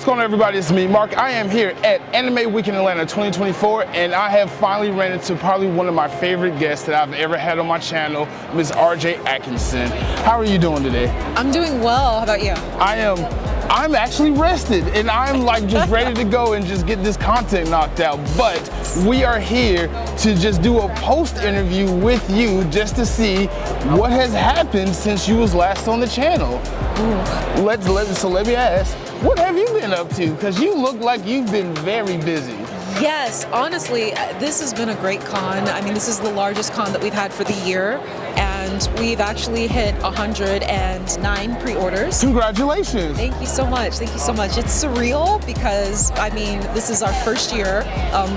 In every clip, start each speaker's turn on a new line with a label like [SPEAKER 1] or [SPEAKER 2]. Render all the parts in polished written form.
[SPEAKER 1] What's going on, everybody? It's me, Mark. I am here at Anime Week in Atlanta 2024, and I have finally ran into probably one of my favorite guests that I've ever had on my channel, Ms. RJ Atkinson. How are you doing today?
[SPEAKER 2] I'm doing well. How about you?
[SPEAKER 1] I'm actually rested, and I'm like just ready to go and just get this content knocked out. But we are here to just do a post interview with you just to see what has happened since you was last on the channel. So let me ask, what have you been up to? Because you look like you've been very busy.
[SPEAKER 2] Yes, honestly, this has been a great con. I mean, this is the largest con that we've had for the year, and we've actually hit 109 pre-orders.
[SPEAKER 1] Congratulations.
[SPEAKER 2] Thank you so much. Thank you so much. It's surreal because, I mean, this is our first year.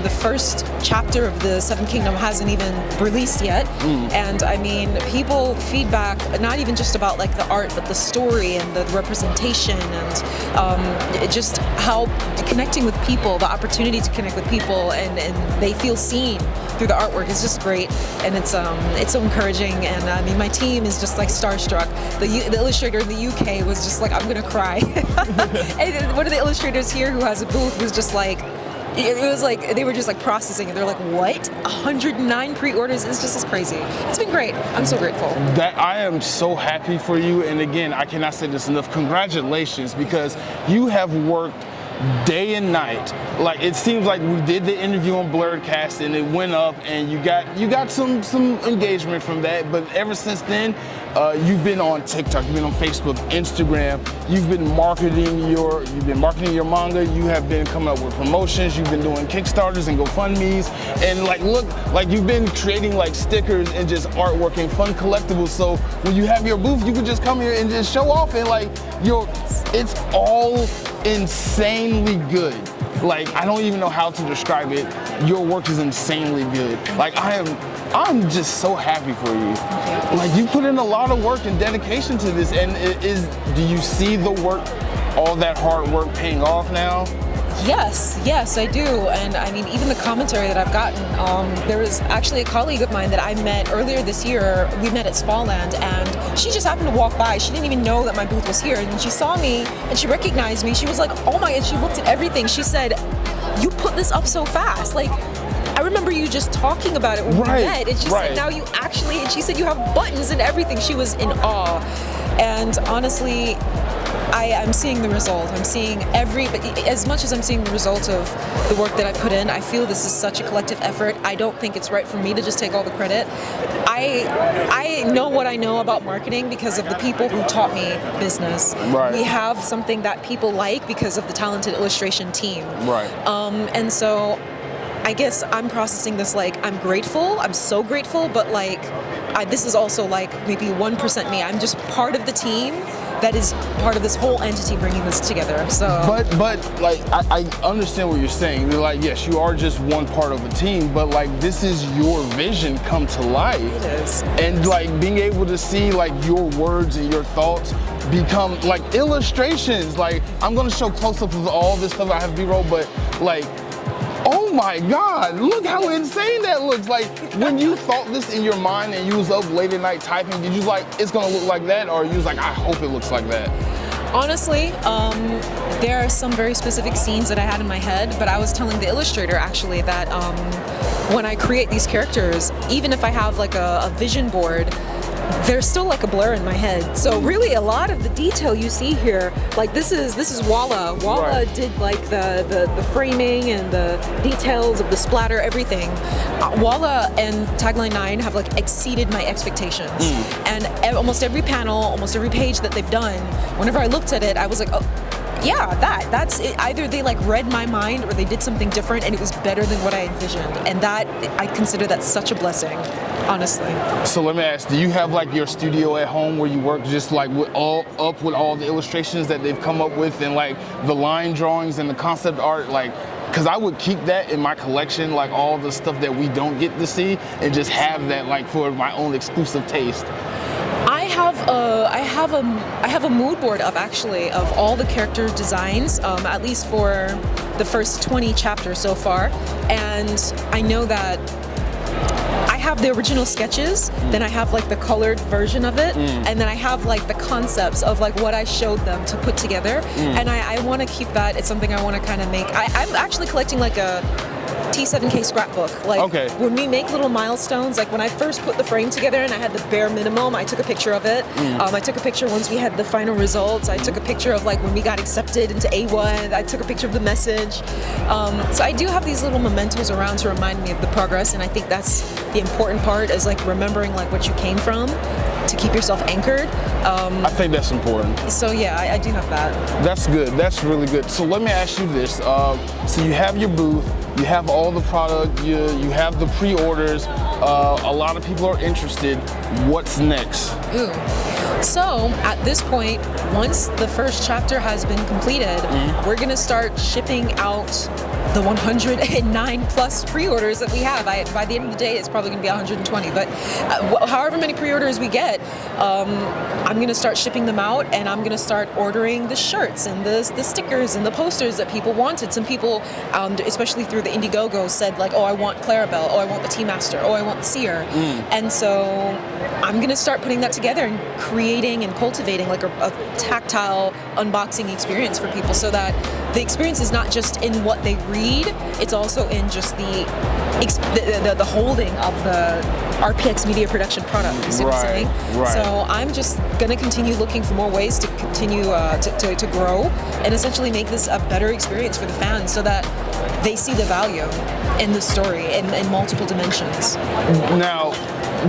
[SPEAKER 2] The first chapter of the Seven Kingdom hasn't even released yet. And I mean, people feedback, not even just about like the art, but the story and the representation and just how connecting with people, the opportunity to connect with people and they feel seen through the artwork is just great, and it's so encouraging. And I mean, my team is just like starstruck. The illustrator in the UK was just like, I'm gonna cry. And one of the illustrators here who has a booth was just like, it was like they were just like processing it. They're like, what? 109 pre-orders is just as crazy. It's been great. I'm so grateful.
[SPEAKER 1] That I am so happy for you, and again, I cannot say this enough. Congratulations, because you have worked day and night. Like, it seems like we did the interview on Blurredcast and it went up, and you got some engagement from that. But ever since then, you've been on TikTok, you've been on Facebook, Instagram. You've been marketing your manga. You have been coming up with promotions. You've been doing Kickstarters and GoFundMe's, and like look, like you've been creating like stickers and just artwork and fun collectibles. So when you have your booth, you can just come here and just show off, and like it's all insanely good. Like, I don't even know how to describe it. Your work is insanely good. Like, I'm just so happy for you. Like, you put in a lot of work and dedication to this, and do you see the work, all that hard work paying off now?
[SPEAKER 2] Yes, I do. And I mean, even the commentary that I've gotten, there was actually a colleague of mine that I met earlier this year. We met at Spaland, and she just happened to walk by. She didn't even know that my booth was here, and she saw me and she recognized me. She was like, oh my, and she looked at everything. She said, you put this up so fast. Like, I remember you just talking about it when we met, and she said, now you actually, and she said you have buttons and everything. She was in awe. And honestly, I'm seeing the result. I'm seeing as much as I'm seeing the result of the work that I put in, I feel this is such a collective effort. I don't think it's right for me to just take all the credit. I know what I know about marketing because of the people who taught me business. We have something that people like because of the talented illustration team. And so I guess I'm processing this like, I'm grateful, I'm so grateful, but like, this is also like maybe 1% me. I'm just part of the team that is part of this whole entity bringing this together. So,
[SPEAKER 1] but like I understand what you're saying. You're like, yes, you are just one part of a team, but like this is your vision come to life.
[SPEAKER 2] It is.
[SPEAKER 1] And like being able to see like your words and your thoughts become like illustrations. Like, I'm gonna show close-ups of all this stuff. I have B-roll, but like, oh my God, look how insane that looks. Like, when you thought this in your mind and you was up late at night typing, did you like, it's gonna look like that? Or you was like, I hope it looks like that?
[SPEAKER 2] Honestly, there are some very specific scenes that I had in my head, but I was telling the illustrator actually that when I create these characters, even if I have like a vision board, there's still like a blur in my head. So really a lot of the detail you see here, like this is Walla. Walla did like the framing and the details of the splatter, everything. Walla and Tagline 9 have like exceeded my expectations. And almost every panel, almost every page that they've done, whenever I looked at it, I was like, oh, yeah, that's it. Either they like read my mind or they did something different and it was better than what I envisioned. And that, I consider that such a blessing, honestly.
[SPEAKER 1] So let me ask, do you have like your studio at home where you work just like with all the illustrations that they've come up with and like the line drawings and the concept art? Like, because I would keep that in my collection, like all the stuff that we don't get to see, and just have that like for my own exclusive taste.
[SPEAKER 2] I have a mood board up actually of all the character designs, at least for the first 20 chapters so far, and I know that I have the original sketches, then I have like the colored version of it, and then I have like the concepts of like what I showed them to put together. And I want to keep that. It's something I want to kind of make. I'm actually collecting like a T7K scrapbook. Like when we make little milestones, like when I first put the frame together and I had the bare minimum, I took a picture of it. I took a picture once we had the final results. I took a picture of like when we got accepted into A1. I took a picture of the message. So I do have these little mementos around to remind me of the progress, and I think that's the important part, is like remembering like what you came from to keep yourself anchored.
[SPEAKER 1] I think that's important.
[SPEAKER 2] So yeah, I do have that.
[SPEAKER 1] That's good. That's really good. So let me ask you this. So you have your booth, you have all the product, you have the pre-orders. A lot of people are interested. What's next?
[SPEAKER 2] Ooh. So at this point, once the first chapter has been completed, we're gonna start shipping out the 109 plus pre-orders that we have. By the end of the day, it's probably gonna be 120, but however many pre-orders we get, I'm gonna start shipping them out, and I'm gonna start ordering the shirts and the stickers and the posters that people wanted. Some people, especially through the Indiegogo, said like, oh, I want Clairabelle, oh, I want the Tea Master, oh, I want the Seer. And so I'm gonna start putting that together and creating and cultivating like a tactile unboxing experience for people, so that the experience is not just in what they read, it's also in just the holding of the RPX media production product. You see what I'm saying?
[SPEAKER 1] Right.
[SPEAKER 2] So I'm just gonna continue looking for more ways to continue to grow and essentially make this a better experience for the fans, so that they see the value in the story in multiple dimensions.
[SPEAKER 1] Now,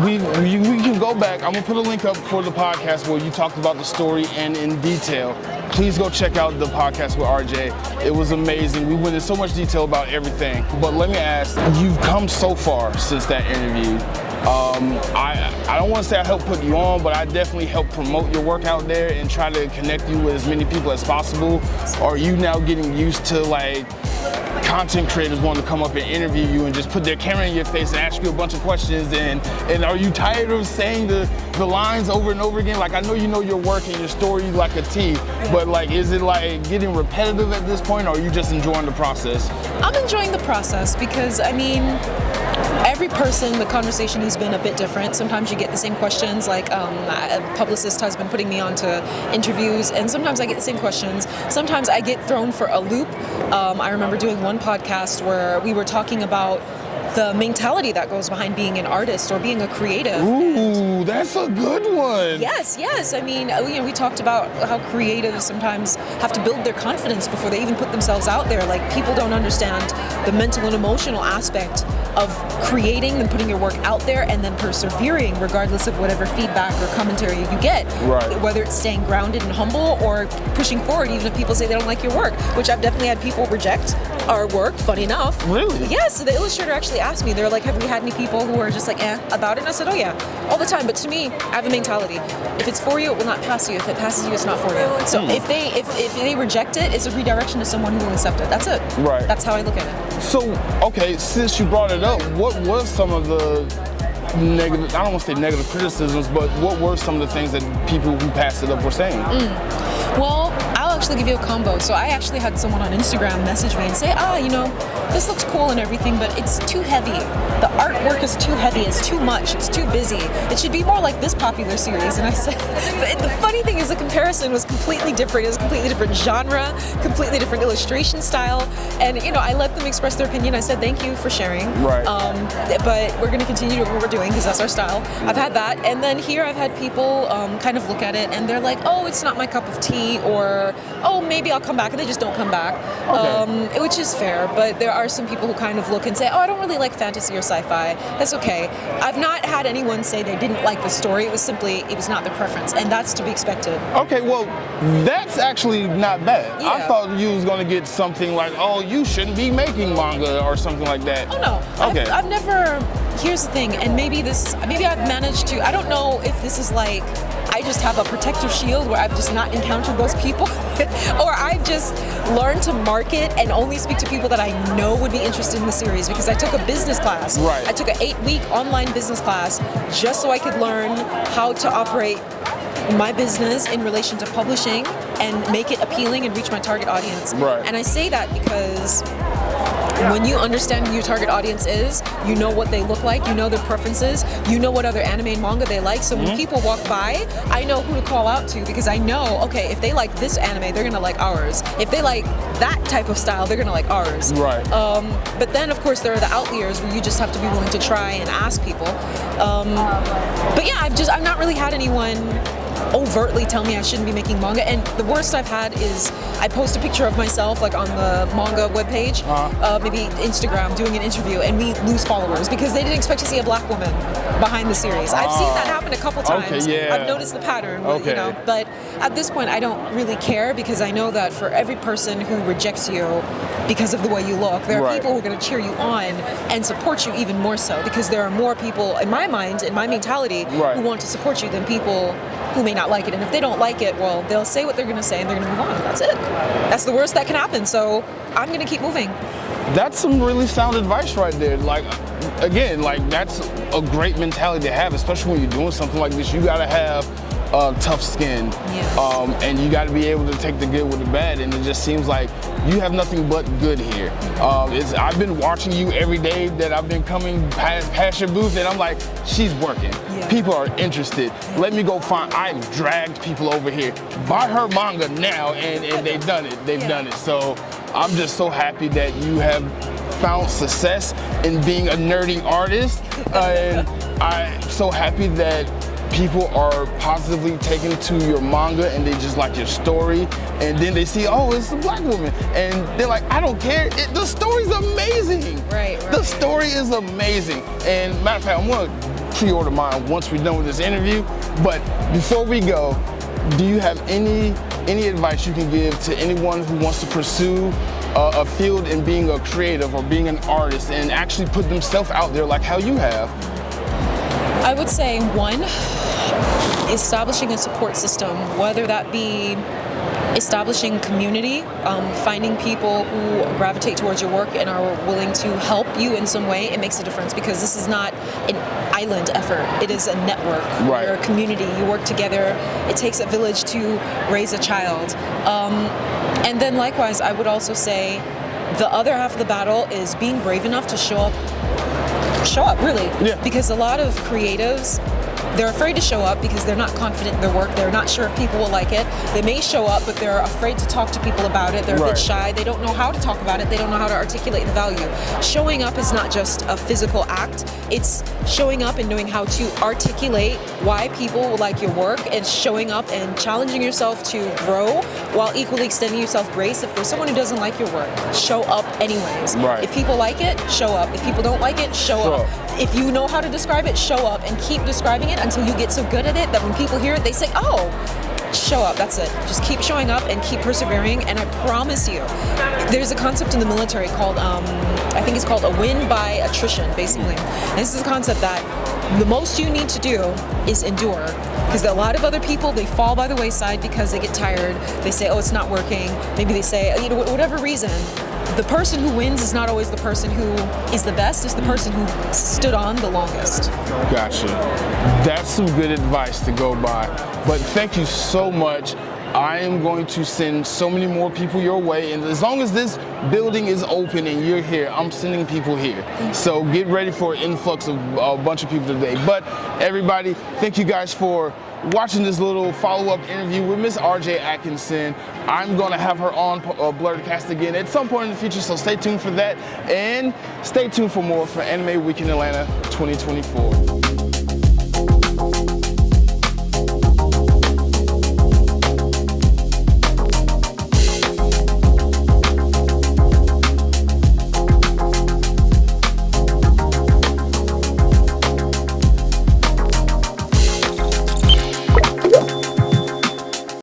[SPEAKER 1] we can go back. I'm gonna put a link up for the podcast where you talked about the story and in detail. Please go check out the podcast with RJ. It was amazing. We went into so much detail about everything. But let me ask, you've come so far since that interview. I don't want to say I helped put you on, but I definitely helped promote your work out there and try to connect you with as many people as possible. Are you now getting used to like content creators wanting to come up and interview you and just put their camera in your face and ask you a bunch of questions, and are you tired of saying the lines over and over again? Like, I know you know your work and your story like a T, but like, is it like getting repetitive at this point, or are you just enjoying the process?
[SPEAKER 2] I'm enjoying the process because, I mean, every person, the conversation has been a bit different. Sometimes you get the same questions, like a publicist has been putting me on to interviews, and sometimes I get the same questions. Sometimes I get thrown for a loop. I remember doing one podcast where we were talking about the mentality that goes behind being an artist or being a creative.
[SPEAKER 1] Ooh, that's a good one.
[SPEAKER 2] Yes. I mean, we talked about how creatives sometimes have to build their confidence before they even put themselves out there. Like, people don't understand the mental and emotional aspect of creating and putting your work out there and then persevering regardless of whatever feedback or commentary you get.
[SPEAKER 1] Right.
[SPEAKER 2] Whether it's staying grounded and humble or pushing forward even if people say they don't like your work, which I've definitely had people reject our work, funny enough.
[SPEAKER 1] Really?
[SPEAKER 2] Yes, so the illustrator actually asked me, they're like, have we had any people who are just like, about it? And I said, oh yeah, all the time. But to me, I have a mentality. If it's for you, it will not pass you. If it passes you, it's not for you. So if they reject it, it's a redirection to someone who will accept it. That's it.
[SPEAKER 1] Right.
[SPEAKER 2] That's how I look at it.
[SPEAKER 1] So, okay, since you brought it up, what was some of the negative, I don't want to say negative criticisms, but what were some of the things that people who passed it up were saying?
[SPEAKER 2] Well, I'll actually give you a combo. So I actually had someone on Instagram message me and say, this looks cool and everything, but it's too heavy. The artwork is too heavy, it's too much, it's too busy. It should be more like this popular series. And I said, but the funny thing is the comparison was completely different. It was a completely different genre, completely different illustration style. And, I let them express their opinion. I said, thank you for sharing.
[SPEAKER 1] Right.
[SPEAKER 2] But we're going to continue doing what we're doing because that's our style. I've had that. And then here I've had people kind of look at it and they're like, oh, it's not my cup of tea, or, oh, maybe I'll come back, and they just don't come back, which is fair. But there are some people who kind of look and say, oh, I don't really like fantasy or sci-fi. That's okay. I've not had anyone say they didn't like the story. It was not their preference, and that's to be expected. Okay,
[SPEAKER 1] well, that's actually not bad.
[SPEAKER 2] Yeah.
[SPEAKER 1] I thought you was going to get something like, oh, you shouldn't be making manga or something like that.
[SPEAKER 2] Oh, no.
[SPEAKER 1] Okay.
[SPEAKER 2] I've never, here's the thing, and maybe I've managed to, I don't know if this is like, I just have a protective shield where I've just not encountered those people, or I've just learned to market and only speak to people that I know would be interested in the series, because I took a business class.
[SPEAKER 1] Right.
[SPEAKER 2] I took an 8-week online business class just so I could learn how to operate my business in relation to publishing and make it appealing and reach my target audience.
[SPEAKER 1] Right.
[SPEAKER 2] And I say that because When you understand who your target audience is, you know what they look like, you know their preferences, you know what other anime and manga they like. So when people walk by, I know who to call out to because I know, okay, if they like this anime, they're gonna like ours. If they like that type of style, they're gonna like ours.
[SPEAKER 1] Right.
[SPEAKER 2] But then, of course, there are the outliers where you just have to be willing to try and ask people. But yeah, I've not really had anyone overtly tell me I shouldn't be making manga, and the worst I've had is I post a picture of myself like on the manga webpage, maybe Instagram, doing an interview, and we lose followers because they didn't expect to see a black woman behind the series. I've seen that happen a couple times.
[SPEAKER 1] Okay, yeah.
[SPEAKER 2] I've noticed the pattern,
[SPEAKER 1] Okay.
[SPEAKER 2] you know, but at this point I don't really care because I know that for every person who rejects you because of the way you look, there are
[SPEAKER 1] Right.
[SPEAKER 2] people who are going to cheer you on and support you even more so because there are more people, in my mind, in my mentality,
[SPEAKER 1] Right.
[SPEAKER 2] who want to support you than people who may not like it. And if they don't like it, well, they'll say what they're going to say and they're going to move on. That's it. That's the worst that can happen. So I'm going to keep moving.
[SPEAKER 1] That's some really sound advice right there. Like, again, like that's a great mentality to have, especially when you're doing something like this. You gotta have tough skin,
[SPEAKER 2] Yes.
[SPEAKER 1] and you gotta be able to take the good with the bad. And it just seems like you have nothing but good here. I've been watching you every day that I've been coming past your booth, and I'm like, she's working.
[SPEAKER 2] Yeah.
[SPEAKER 1] People are interested. Let me go find. I've dragged people over here. Buy her manga now, and they've done it. They've done it. So I'm just so happy that you have found success in being a nerdy artist, and I'm so happy that people are positively taken to your manga and they just like your story, and then they see, oh, it's a black woman, and they're like, I don't care, the story's amazing.
[SPEAKER 2] Right.
[SPEAKER 1] The story is amazing. And matter of fact, I'm gonna pre-order mine once we're done with this interview, but before we go, do you have any advice you can give to anyone who wants to pursue a field in being a creative or being an artist and actually put themselves out there like how you have?
[SPEAKER 2] I would say, one, establishing a support system, whether that be establishing community, finding people who gravitate towards your work and are willing to help you in some way. It makes a difference because this is not an island effort. It is a network.
[SPEAKER 1] Right.
[SPEAKER 2] You're a community. You work together. It takes a village to raise a child. And then likewise, I would also say the other half of the battle is being brave enough to show up really.
[SPEAKER 1] Yeah.
[SPEAKER 2] Because a lot of creatives, they're afraid to show up because they're not confident in their work. They're not sure if people will like it. They may show up, but they're afraid to talk to people about it. They're a
[SPEAKER 1] Right.
[SPEAKER 2] bit shy. They don't know how to talk about it. They don't know how to articulate the value. Showing up is not just a physical act. It's showing up and knowing how to articulate why people will like your work, and showing up and challenging yourself to grow while equally extending yourself grace. If there's someone who doesn't like your work, show up anyways.
[SPEAKER 1] Right.
[SPEAKER 2] If people like it, show up. If people don't like it, show
[SPEAKER 1] Sure.
[SPEAKER 2] up. If you know how to describe it, show up and keep describing it until you get so good at it that when people hear it, they say, oh, show up, that's it. Just keep showing up and keep persevering, and I promise you, there's a concept in the military called, I think it's called a win by attrition, basically. And this is a concept that the most you need to do is endure. Because a lot of other people, they fall by the wayside because they get tired. They say, oh, it's not working. Maybe they say, you know, whatever reason. The person who wins is not always the person who is the best. It's the person who stood on the longest.
[SPEAKER 1] Gotcha. That's some good advice to go by. But thank you so much. I am going to send so many more people your way, and as long as this building is open and you're here, I'm sending people here. So get ready for an influx of a bunch of people today. But everybody, thank you guys for watching this little follow-up interview with Miss RJ Atkinson. I'm going to have her on Blurredcast again at some point in the future, so stay tuned for that, and stay tuned for more for Anime Week in Atlanta 2024.